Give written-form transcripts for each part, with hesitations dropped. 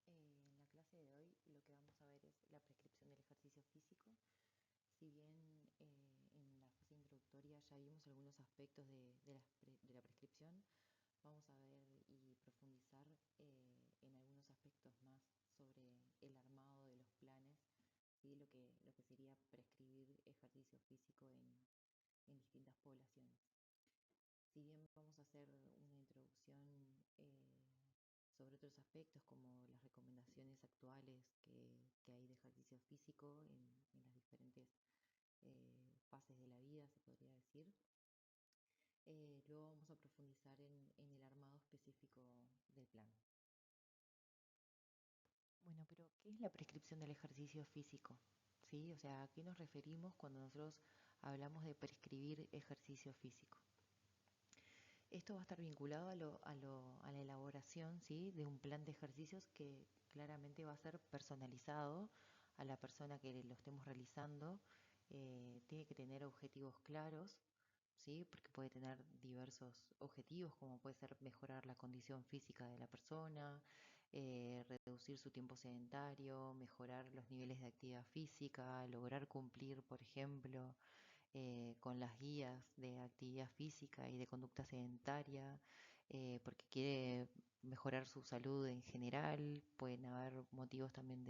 En la clase de hoy lo que vamos a ver es la prescripción del ejercicio físico. Si bien en la fase introductoria ya vimos algunos aspectos de la prescripción, vamos a ver y profundizar en algunos aspectos más sobre el armado de los planes y lo que sería prescribir ejercicio físico en distintas poblaciones. Si bien vamos a hacer una introducción sobre otros aspectos como las recomendaciones actuales que hay de ejercicio físico en las diferentes fases de la vida, se podría decir. Luego vamos a profundizar en el armado específico del plan. Bueno, pero ¿qué es la prescripción del ejercicio físico? ¿Sí? O sea, ¿a qué nos referimos cuando nosotros hablamos de prescribir ejercicio físico? Esto va a estar vinculado a la elaboración, ¿sí?, de un plan de ejercicios que claramente va a ser personalizado a la persona que lo estemos realizando. Tiene que tener objetivos claros, ¿sí?, porque puede tener diversos objetivos, como puede ser mejorar la condición física de la persona, reducir su tiempo sedentario, mejorar los niveles de actividad física, lograr cumplir, por ejemplo, con las guías de actividad física y de conducta sedentaria, porque quiere mejorar su salud en general. Pueden haber motivos también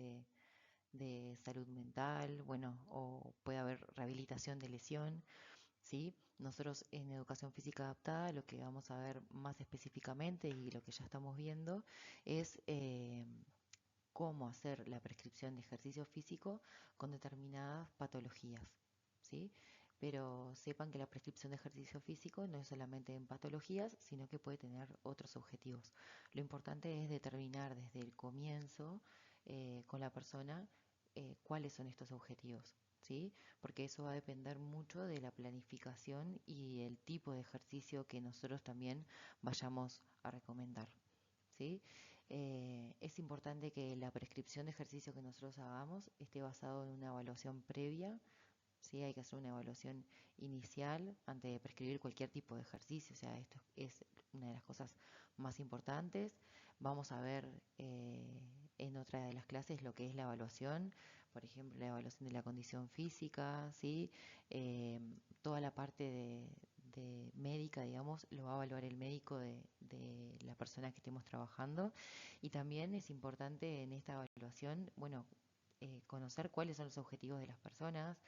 de salud mental, bueno, o puede haber rehabilitación de lesión, ¿sí? Nosotros en educación física adaptada lo que vamos a ver más específicamente y lo que ya estamos viendo es cómo hacer la prescripción de ejercicio físico con determinadas patologías, ¿sí? Pero sepan que la prescripción de ejercicio físico no es solamente en patologías, sino que puede tener otros objetivos. Lo importante es determinar desde el comienzo con la persona cuáles son estos objetivos, ¿sí? Porque eso va a depender mucho de la planificación y el tipo de ejercicio que nosotros también vayamos a recomendar, ¿sí? Es importante que la prescripción de ejercicio que nosotros hagamos esté basado en una evaluación previa, ¿sí? Hay que hacer una evaluación inicial antes de prescribir cualquier tipo de ejercicio. O sea, esto es una de las cosas más importantes. Vamos a ver en otra de las clases lo que es la evaluación, por ejemplo, la evaluación de la condición física, ¿sí? Toda la parte de médica, digamos, lo va a evaluar el médico de la persona que estemos trabajando. Y también es importante en esta evaluación, bueno, conocer cuáles son los objetivos de las personas,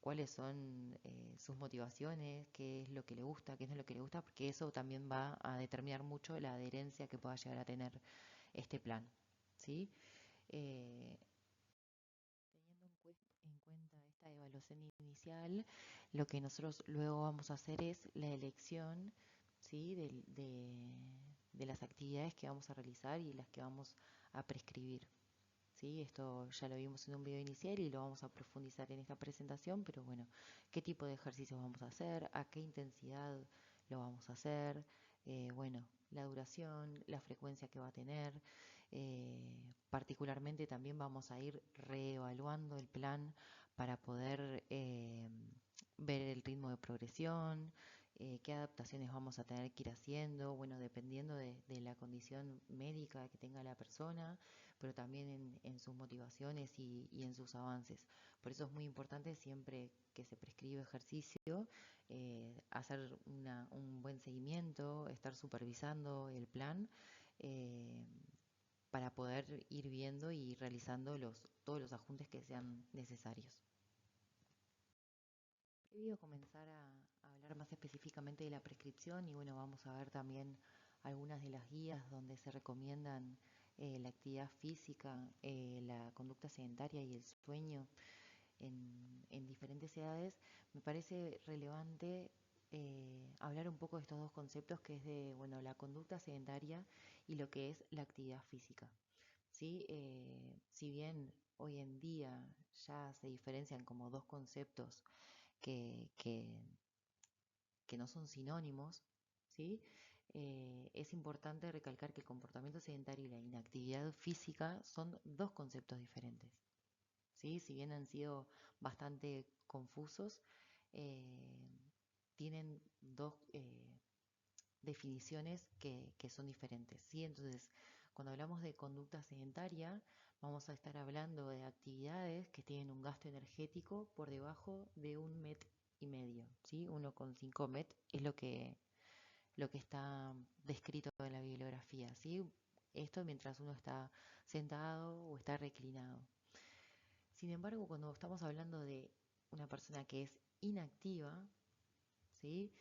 cuáles son sus motivaciones, qué es lo que le gusta, qué no es lo que le gusta, porque eso también va a determinar mucho la adherencia que pueda llegar a tener este plan, ¿sí? Eh, Teniendo en cuenta esta evaluación inicial, lo que nosotros luego vamos a hacer es la elección, ¿sí?, de las actividades que vamos a realizar y las que vamos a prescribir. Sí, esto ya lo vimos en un video inicial y lo vamos a profundizar en esta presentación, pero bueno, ¿qué tipo de ejercicios vamos a hacer? ¿A qué intensidad lo vamos a hacer? Bueno, la duración, la frecuencia que va a tener. Particularmente también vamos a ir reevaluando el plan para poder ver el ritmo de progresión, qué adaptaciones vamos a tener que ir haciendo, bueno, dependiendo de la condición médica que tenga la persona, pero también en sus motivaciones y en sus avances. Por eso es muy importante siempre que se prescribe ejercicio, hacer un buen seguimiento, estar supervisando el plan para poder ir viendo y realizando todos los ajustes que sean necesarios. Previo a comenzar a hablar más específicamente de la prescripción, y bueno, vamos a ver también algunas de las guías donde se recomiendan la actividad física, la conducta sedentaria y el sueño en diferentes edades. Me parece relevante hablar un poco de estos dos conceptos, que es de, bueno, la conducta sedentaria y lo que es la actividad física, ¿sí? Si bien hoy en día ya se diferencian como dos conceptos que, que, que no son sinónimos, ¿sí? Es importante recalcar que el comportamiento sedentario y la inactividad física son dos conceptos diferentes, ¿sí? Si bien han sido bastante confusos, eh, tienen dos definiciones que son diferentes, ¿sí? Entonces, Cuando hablamos de conducta sedentaria, vamos a estar hablando de actividades que tienen un gasto energético por debajo de 1,5 m, ¿sí? 1,5 m es lo que está descrito en la bibliografía, ¿sí? Esto mientras uno está sentado o está reclinado. Sin embargo, cuando estamos hablando de una persona que es inactiva, ¿sí?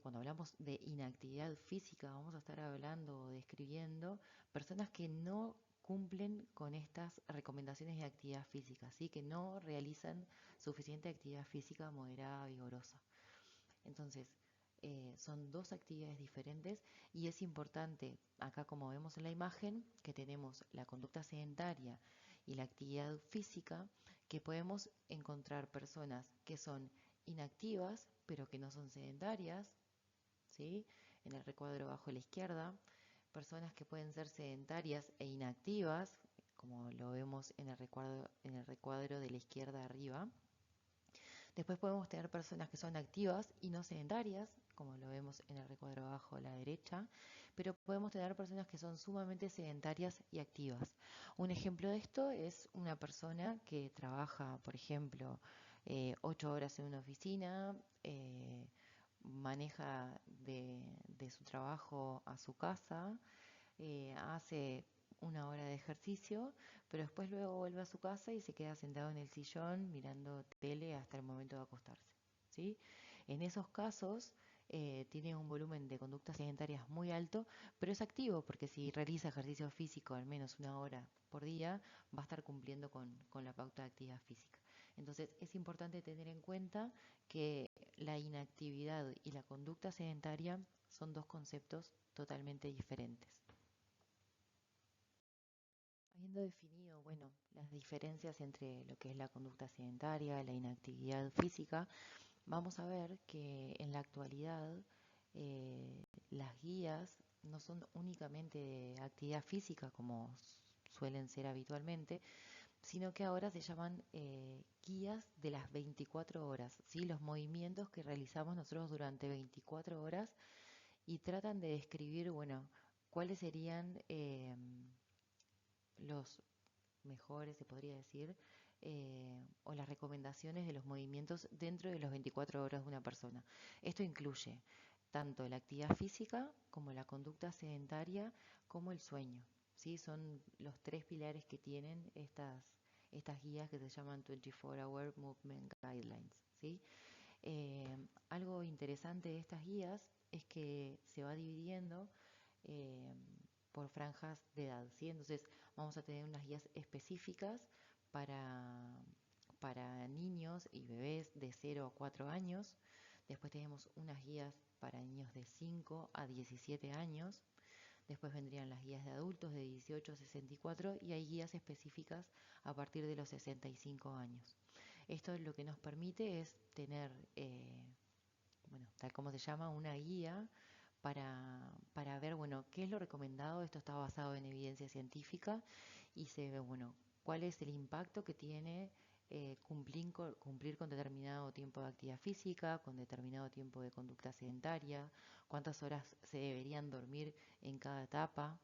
Cuando hablamos de inactividad física, vamos a estar hablando o describiendo personas que no cumplen con estas recomendaciones de actividad física, ¿sí? Que no realizan suficiente actividad física moderada, vigorosa. Entonces, son dos actividades diferentes y es importante, acá como vemos en la imagen, que tenemos la conducta sedentaria y la actividad física, que podemos encontrar personas que son inactivas, pero que no son sedentarias, ¿sí? En el recuadro abajo a la izquierda, personas que pueden ser sedentarias e inactivas, como lo vemos en el recuadro de la izquierda arriba. Después podemos tener personas que son activas y no sedentarias, como lo vemos en el recuadro abajo a la derecha, pero podemos tener personas que son sumamente sedentarias y activas. Un ejemplo de esto es una persona que trabaja, por ejemplo, 8 horas en una oficina, maneja de su trabajo a su casa, hace 1 hora de ejercicio, pero después luego vuelve a su casa y se queda sentado en el sillón mirando tele hasta el momento de acostarse, ¿sí? En esos casos tiene un volumen de conductas sedentarias muy alto, pero es activo porque si realiza ejercicio físico al menos 1 hora por día, va a estar cumpliendo con la pauta de actividad física. Entonces es importante tener en cuenta que la inactividad y la conducta sedentaria son dos conceptos totalmente diferentes. Habiendo definido, bueno, las diferencias entre lo que es la conducta sedentaria, la inactividad física, vamos a ver que en la actualidad las guías no son únicamente de actividad física como suelen ser habitualmente, sino que ahora se llaman guías de las 24 horas, ¿sí? Los movimientos que realizamos nosotros durante 24 horas y tratan de describir, bueno, cuáles serían los mejores, se podría decir, o las recomendaciones de los movimientos dentro de las 24 horas de una persona. Esto incluye tanto la actividad física como la conducta sedentaria como el sueño, ¿sí? Son los tres pilares que tienen estas guías que se llaman 24-Hour Movement Guidelines, ¿sí? Algo interesante de estas guías es que se va dividiendo eh, por franjas de edad, ¿sí? Entonces vamos a tener unas guías específicas para, para niños y bebés de 0 a 4 años. Después tenemos unas guías para niños de 5 a 17 años. Después vendrían las guías de adultos de 18 a 64 y hay guías específicas a partir de los 65 años. Esto lo que nos permite es tener, bueno, tal como se llama, una guía para ver, bueno, qué es lo recomendado. Esto está basado en evidencia científica y se ve, bueno, cuál es el impacto que tiene cumplir con determinado tiempo de actividad física, con determinado tiempo de conducta sedentaria, cuántas horas se deberían dormir en cada etapa,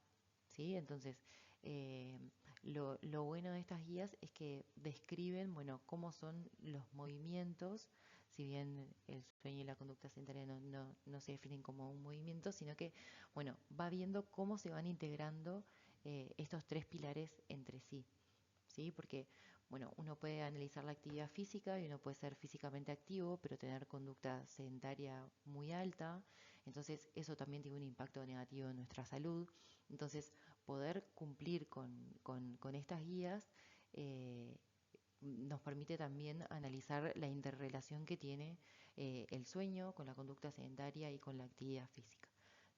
¿sí? Entonces, eh, lo bueno de estas guías es que describen, bueno, cómo son los movimientos, si bien el sueño y la conducta sedentaria no se definen como un movimiento, sino que, bueno, va viendo cómo se van integrando estos tres pilares entre sí, ¿sí? Porque, bueno, uno puede analizar la actividad física y uno puede ser físicamente activo, pero tener conducta sedentaria muy alta, entonces eso también tiene un impacto negativo en nuestra salud. Entonces, poder cumplir con estas guías eh, nos permite también analizar la interrelación que tiene el sueño con la conducta sedentaria y con la actividad física.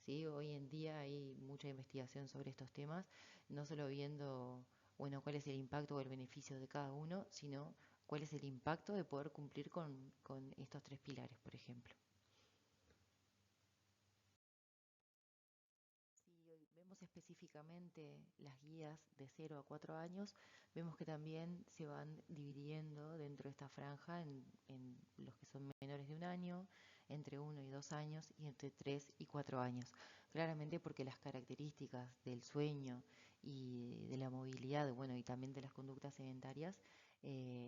¿Sí? Hoy en día hay mucha investigación sobre estos temas, no solo viendo, bueno, cuál es el impacto o el beneficio de cada uno, sino cuál es el impacto de poder cumplir con estos tres pilares, por ejemplo. Si hoy vemos específicamente las guías de 0 a 4 años, vemos que también se van dividiendo dentro de esta franja en los que son menores de 1 año, entre 1 y 2 años y entre 3 y 4 años. claramente porque las características del sueño y de la movilidad, bueno, y también de las conductas sedentarias,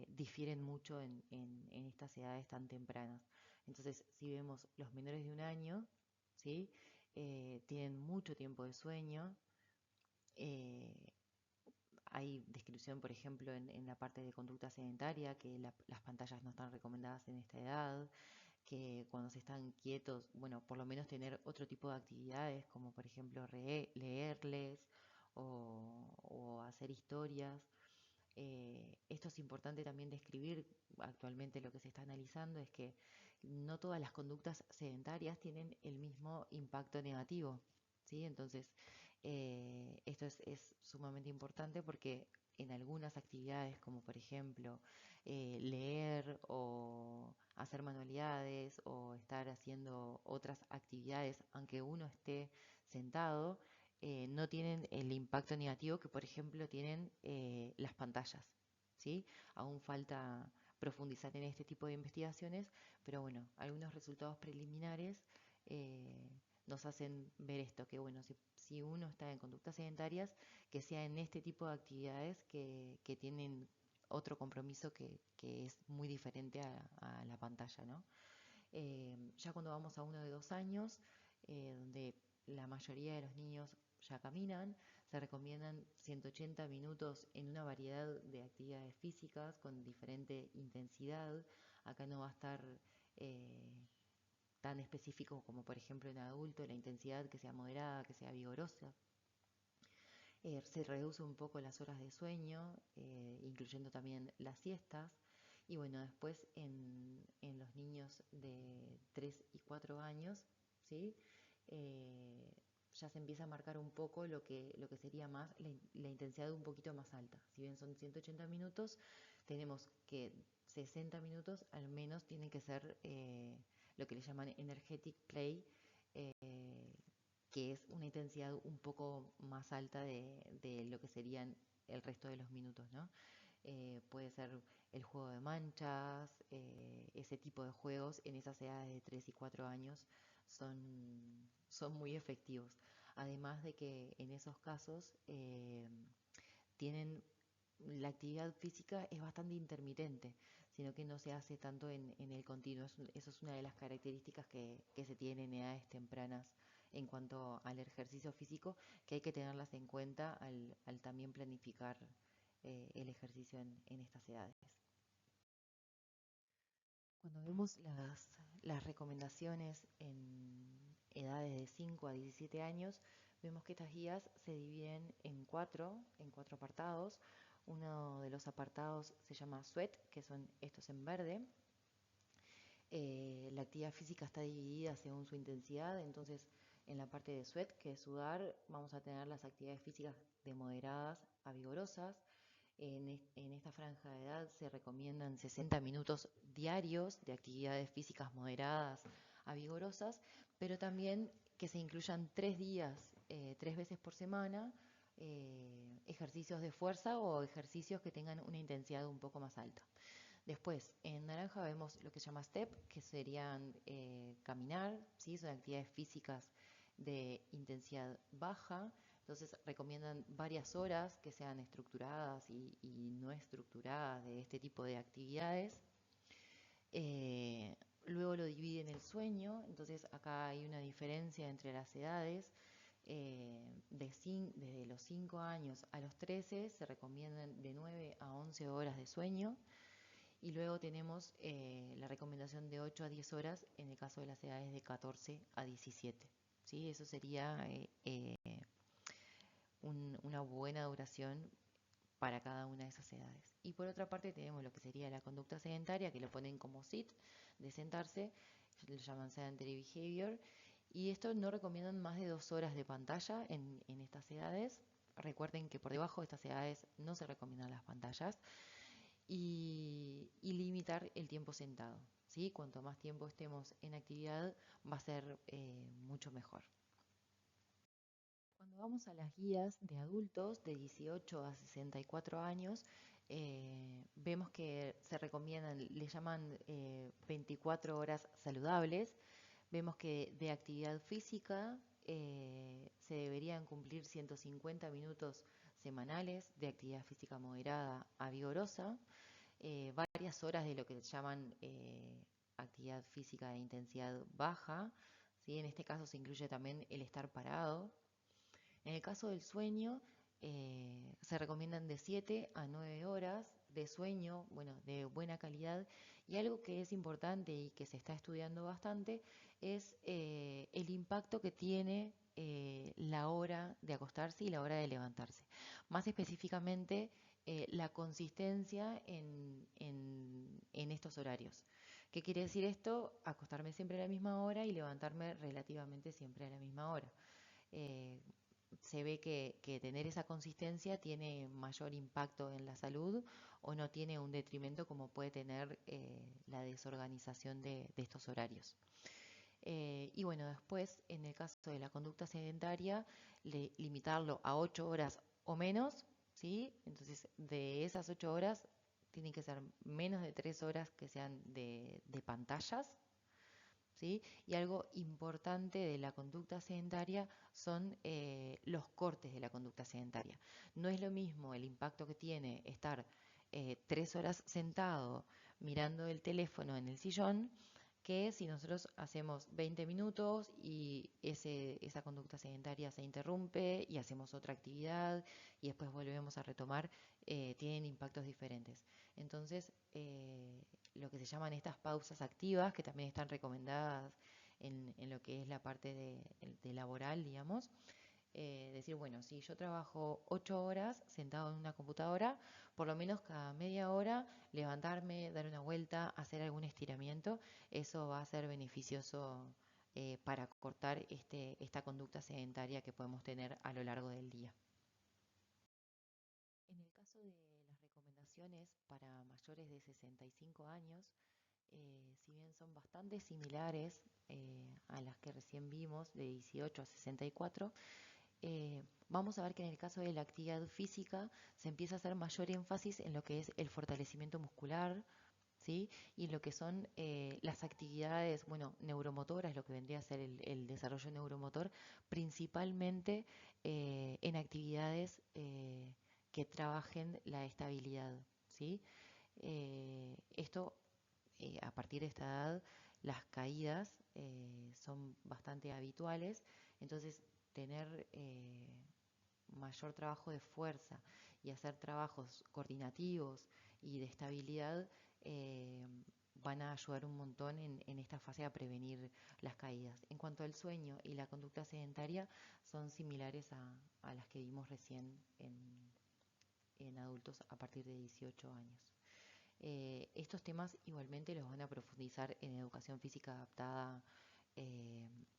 difieren mucho en estas edades tan tempranas. Entonces, si vemos los menores de un año, ¿sí? Tienen mucho tiempo de sueño. eh, Hay descripción, por ejemplo, en la parte de conducta sedentaria, que las pantallas no están recomendadas en esta edad, que cuando se están quietos, bueno, por lo menos tener otro tipo de actividades, como por ejemplo leerles o hacer historias. Esto es importante también describir. Actualmente lo que se está analizando es que no todas las conductas sedentarias tienen el mismo impacto negativo, ¿sí? Entonces, esto es sumamente importante porque en algunas actividades, como por ejemplo leer o hacer manualidades o estar haciendo otras actividades, aunque uno esté sentado, no tienen el impacto negativo que, por ejemplo, tienen las pantallas, ¿sí? Aún falta profundizar en este tipo de investigaciones, pero bueno, algunos resultados preliminares eh, nos hacen ver esto, que bueno, si uno está en conductas sedentarias, que sea en este tipo de actividades que tienen otro compromiso que es muy diferente a la pantalla, ¿no? Ya cuando vamos a uno de 2 años, donde la mayoría de los niños ya caminan, se recomiendan 180 minutos en una variedad de actividades físicas con diferente intensidad. Acá no va a estar tan específico como por ejemplo en adulto, la intensidad que sea moderada, que sea vigorosa. Se reduce un poco las horas de sueño, incluyendo también las siestas. Y bueno, después en los niños de 3 y 4 años, ¿sí? Eh, ya se empieza a marcar un poco lo que sería más la intensidad un poquito más alta. Si bien son 180 minutos, tenemos que 60 minutos al menos tienen que ser lo que le llaman energetic play, eh, que es una intensidad un poco más alta de lo que serían el resto de los minutos, ¿no? Puede ser el juego de manchas, ese tipo de juegos en esas edades de 3 y 4 años son muy efectivos. Además de que en esos casos tienen la actividad física es bastante intermitente, sino que no se hace tanto en el continuo. Eso es una de las características que se tienen en edades tempranas en cuanto al ejercicio físico, que hay que tenerlas en cuenta al también planificar el ejercicio en estas edades. Cuando vemos las recomendaciones en edades de 5 a 17 años, vemos que estas guías se dividen en cuatro apartados. Uno de los apartados se llama SWET, que son estos en verde. La actividad física está dividida según su intensidad, entonces en la parte de SWET, que es sudar, vamos a tener las actividades físicas de moderadas a vigorosas. En esta franja de edad se recomiendan 60 minutos diarios de actividades físicas moderadas a vigorosas, pero también que se incluyan 3 días, 3 veces por semana, ejercicios de fuerza o ejercicios que tengan una intensidad un poco más alta. Después, en naranja vemos lo que se llama STEP, que serían caminar, ¿sí? Son actividades físicas de intensidad baja. Entonces recomiendan varias horas que sean estructuradas y no estructuradas de este tipo de actividades. Luego lo dividen el sueño, entonces acá hay una diferencia entre las edades. Desde los 5 años a los 13 se recomiendan de 9 a 11 horas de sueño. Y luego tenemos la recomendación de 8 a 10 horas en el caso de las edades de 14 a 17. ¿Sí? Eso sería una buena duración para cada una de esas edades. Y por otra parte tenemos lo que sería la conducta sedentaria, que lo ponen como SIT, de sentarse, lo llaman sedentary behavior, y esto no recomiendan más de 2 horas de pantalla en estas edades. Recuerden que por debajo de estas edades no se recomiendan las pantallas y limitar el tiempo sentado, ¿sí? Cuanto más tiempo estemos en actividad va a ser mucho mejor. Cuando vamos a las guías de adultos de 18 a 64 años, vemos que se recomiendan, le llaman 24 horas saludables. Vemos que de actividad física se deberían cumplir 150 minutos semanales de actividad física moderada a vigorosa, varias horas de lo que se llaman actividad física de intensidad baja, ¿sí? En este caso se incluye también el estar parado. En el caso del sueño, se recomiendan de 7 a 9 horas de sueño, bueno, de buena calidad. Y algo que es importante y que se está estudiando bastante es el impacto que tiene la hora de acostarse y la hora de levantarse. Más específicamente, la consistencia en estos horarios. ¿Qué quiere decir esto? Acostarme siempre a la misma hora y levantarme relativamente siempre a la misma hora. Eh, Se ve que tener esa consistencia tiene mayor impacto en la salud o no tiene un detrimento como puede tener la desorganización de estos horarios. Y bueno, después, en el caso de la conducta sedentaria, limitarlo a 8 horas o menos, ¿sí? Entonces, de esas 8 horas, tienen que ser menos de 3 horas que sean de pantallas, ¿sí? Y algo importante de la conducta sedentaria son los cortes de la conducta sedentaria. No es lo mismo el impacto que tiene estar 3 horas sentado mirando el teléfono en el sillón que si nosotros hacemos 20 minutos y esa conducta sedentaria se interrumpe y hacemos otra actividad y después volvemos a retomar, tienen impactos diferentes. Entonces, lo que se llaman estas pausas activas, que también están recomendadas en lo que es la parte de laboral, digamos, decir, bueno, si yo trabajo 8 horas sentado en una computadora, por lo menos cada media hora levantarme, dar una vuelta, hacer algún estiramiento, eso va a ser beneficioso para cortar esta conducta sedentaria que podemos tener a lo largo del día. En el caso de las recomendaciones para mayores de 65 años, si bien son bastante similares a las que recién vimos, de 18 a 64, vamos a ver que en el caso de la actividad física se empieza a hacer mayor énfasis en lo que es el fortalecimiento muscular, ¿sí? Y en lo que son las actividades, bueno, neuromotoras, lo que vendría a ser el desarrollo neuromotor, principalmente en actividades que trabajen la estabilidad, ¿sí? Esto, a partir de esta edad, las caídas son bastante habituales, entonces tener mayor trabajo de fuerza y hacer trabajos coordinativos y de estabilidad eh, van a ayudar un montón en esta fase a prevenir las caídas. En cuanto al sueño y la conducta sedentaria, son similares a las que vimos recién en adultos a partir de 18 años. Estos temas igualmente los van a profundizar en educación física adaptada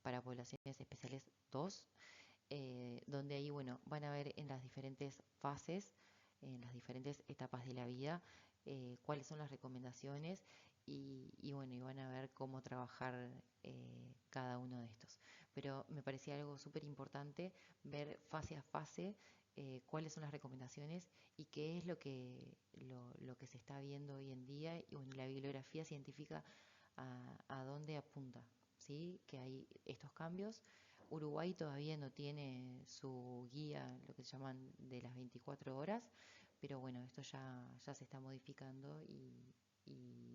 para poblaciones especiales 2, donde ahí, bueno, van a ver en las diferentes fases, en las diferentes etapas de la vida, cuáles son las recomendaciones y bueno, y van a ver cómo trabajar cada uno de estos. Pero me parecía algo súper importante ver fase a fase cuáles son las recomendaciones y qué es lo que se está viendo hoy en día y bueno, la bibliografía científica a dónde apunta, ¿sí? Que hay estos cambios. Uruguay todavía no tiene su guía, lo que se llaman de las 24 horas, pero bueno, esto ya se está modificando y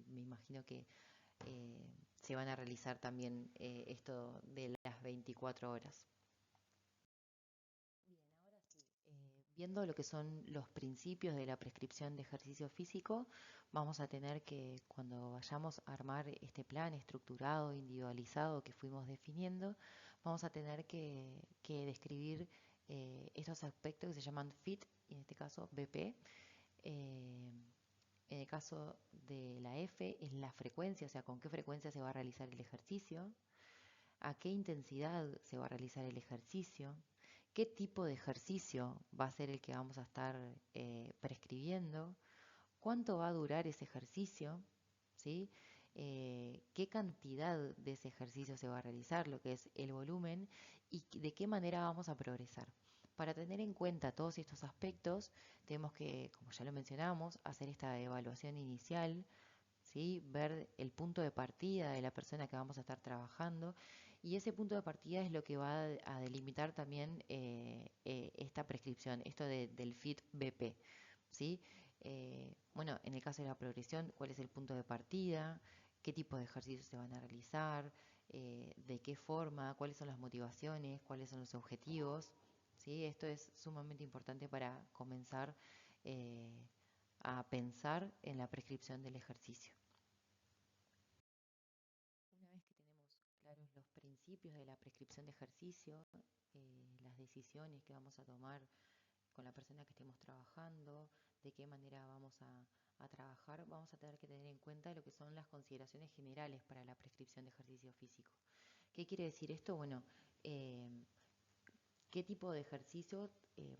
me imagino que se van a realizar también esto de las 24 horas. Bien, ahora sí, viendo lo que son los principios de la prescripción de ejercicio físico, vamos a tener que, cuando vayamos a armar este plan estructurado, individualizado que fuimos definiendo, vamos a tener que describir estos aspectos que se llaman FIT, y en este caso BP. Eh, en el caso de la F es la frecuencia, o sea, con qué frecuencia se va a realizar el ejercicio, a qué intensidad se va a realizar el ejercicio, qué tipo de ejercicio va a ser el que vamos a estar prescribiendo, cuánto va a durar ese ejercicio, ¿sí? Qué cantidad de ese ejercicio se va a realizar, lo que es el volumen y de qué manera vamos a progresar. Para tener en cuenta todos estos aspectos, tenemos que, como ya lo mencionamos, hacer esta evaluación inicial, ¿sí? Ver el punto de partida de la persona que vamos a estar trabajando Y ese punto de partida es lo que va a delimitar también esta prescripción, esto del FIT-BP, ¿sí? Bueno, en el caso de la progresión, ¿cuál es el punto de partida? ¿Qué tipo de ejercicios se van a realizar? ¿De qué forma? ¿Cuáles son las motivaciones? ¿Cuáles son los objetivos? ¿Sí? Esto es sumamente importante para comenzar a pensar en la prescripción del ejercicio. Una vez que tenemos claros los principios de la prescripción de ejercicio, las decisiones que vamos a tomar con la persona que estemos trabajando, de qué manera vamos a trabajar, vamos a tener que tener en cuenta lo que son las consideraciones generales para la prescripción de ejercicio físico. ¿Qué quiere decir esto? Bueno, eh, qué tipo de ejercicio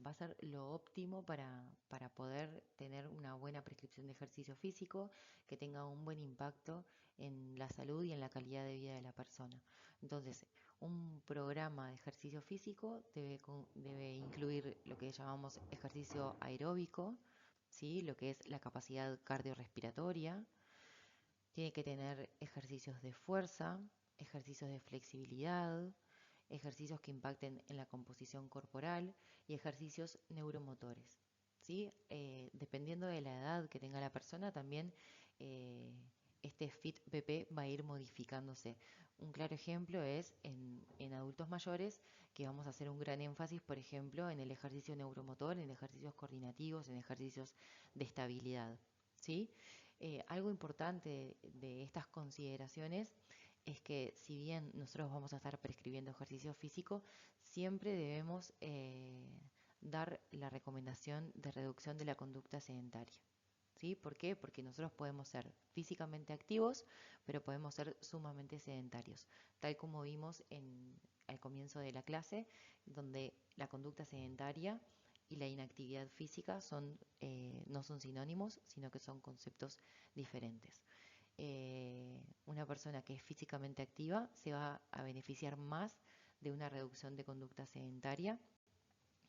va a ser lo óptimo para poder tener una buena prescripción de ejercicio físico que tenga un buen impacto en la salud y en la calidad de vida de la persona. Entonces, un programa de ejercicio físico debe incluir lo que llamamos ejercicio aeróbico, ¿sí? Lo que es la capacidad cardiorrespiratoria. Tiene que tener ejercicios de fuerza, ejercicios de flexibilidad, ejercicios que impacten en la composición corporal y ejercicios neuromotores. ¿Sí? Dependiendo de la edad que tenga la persona, también este FIT-BP va a ir modificándose. Un claro ejemplo es en adultos mayores, que vamos a hacer un gran énfasis, por ejemplo, en el ejercicio neuromotor, en ejercicios coordinativos, en ejercicios de estabilidad. ¿Sí? Algo importante de estas consideraciones es que si bien nosotros vamos a estar prescribiendo ejercicio físico, siempre debemos dar la recomendación de reducción de la conducta sedentaria. ¿Sí? ¿Por qué? Porque nosotros podemos ser físicamente activos, pero podemos ser sumamente sedentarios, tal como vimos al comienzo de la clase, donde la conducta sedentaria y la inactividad física no son sinónimos, sino que son conceptos diferentes. Una persona que es físicamente activa se va a beneficiar más de una reducción de conducta sedentaria,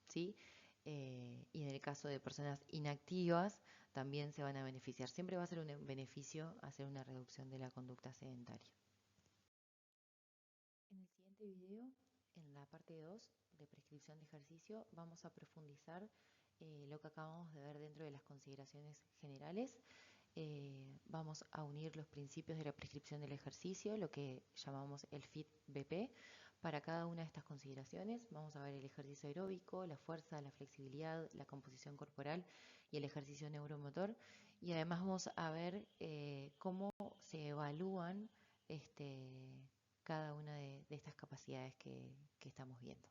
¿sí? Y en el caso de personas inactivas también se van a beneficiar. Siempre va a ser un beneficio hacer una reducción de la conducta sedentaria. En el siguiente video, en la parte 2 de prescripción de ejercicio, vamos a profundizar lo que acabamos de ver dentro de las consideraciones generales. Vamos a unir los principios de la prescripción del ejercicio, lo que llamamos el FIT-BP. Para cada una de estas consideraciones vamos a ver el ejercicio aeróbico, la fuerza, la flexibilidad, la composición corporal y el ejercicio neuromotor. Y además vamos a ver cómo se evalúan cada una de estas capacidades que estamos viendo.